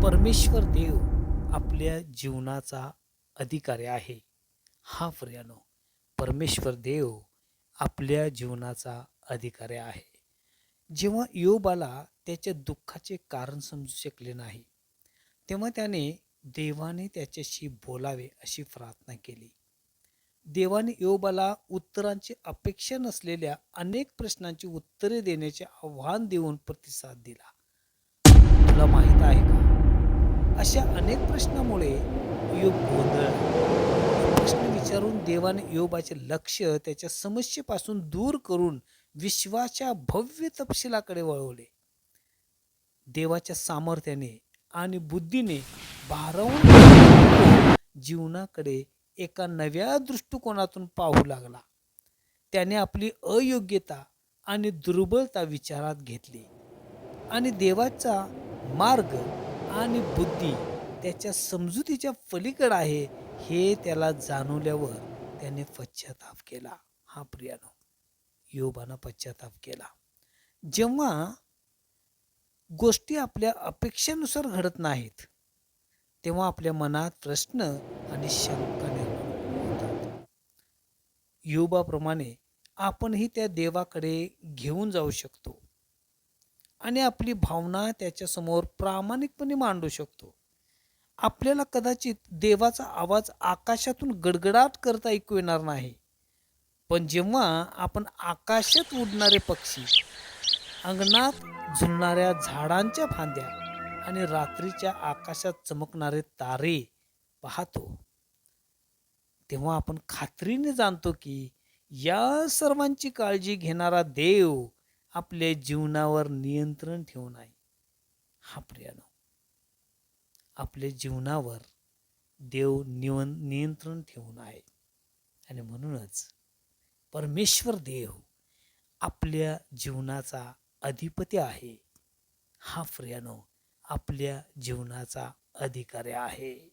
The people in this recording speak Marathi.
परमेश्वर देव आपल्या जीवनाचा अधिकारी आहे. हा प्रियानो, परमेश्वर देव आपल्या जीवनाचा अधिकारी आहे. जेव्हा योबाला त्याच्या दुःखाचे कारण समजू शकले नाही, तेव्हा त्याने देवाने त्याच्याशी बोलावे अशी प्रार्थना केली. देवाने योबाला उत्तरांची अपेक्षा नसलेल्या अनेक प्रश्नांची उत्तरे देण्याचे आव्हान देऊन प्रतिसाद दिला. तुला माहित आहे का? अशा अनेक प्रश्नामुळे योग गोंधळला. हे प्रश्न विचारून देवाने योबाचे लक्ष त्याच्या समस्येपासून दूर करून विश्वाच्या भव्य तपशिलाकडे वळवले. देवाच्या सामर्थ्याने आणि बुद्धीने भारावून गेलेला जीवनाकडे एका नव्या दृष्टिकोनातून पाहू लागला. त्याने आपली अयोग्यता आणि दुर्बलता विचारात घेतली आणि देवाचा मार्ग आणि बुद्धी त्याच्या समजुतीच्या पलीकडे आहे हे त्याला जाणवल्यावर त्याने पश्चाताप केला. हा प्रियानो, योबानं पश्चाताप केला. जेव्हा गोष्टी आपल्या अपेक्षेनुसार घडत नाहीत, तेव्हा आपल्या मनात प्रश्न आणि शंका निर्माण होतात. योबाप्रमाणे आपणही त्या देवाकडे घेऊन जाऊ शकतो आणि आपली भावना त्याच्यासमोर प्रामाणिकपणे मांडू शकतो. आपल्याला कदाचित देवाचा आवाज आकाशातून गडगडाट करता ऐकू येणार नाही, पण जेव्हा आपण आकाशात उडणारे पक्षी, अंगणात झुलणाऱ्या झाडांच्या फांद्या आणि रात्रीच्या आकाशात चमकणारे तारे पाहतो, तेव्हा आपण खात्रीने जाणतो की या सर्वांची काळजी घेणारा देव आपल्या जीवनावर नियंत्रण ठेवून आहे. हा प्रियानो, आपल्या जीवनावर देव नियंत्रण ठेवून आहे आणि म्हणूनच परमेश्वर देव आपल्या जीवनाचा अधिपती आहे. हा प्रियानो, आपल्या जीवनाचा अधिकारी आहे.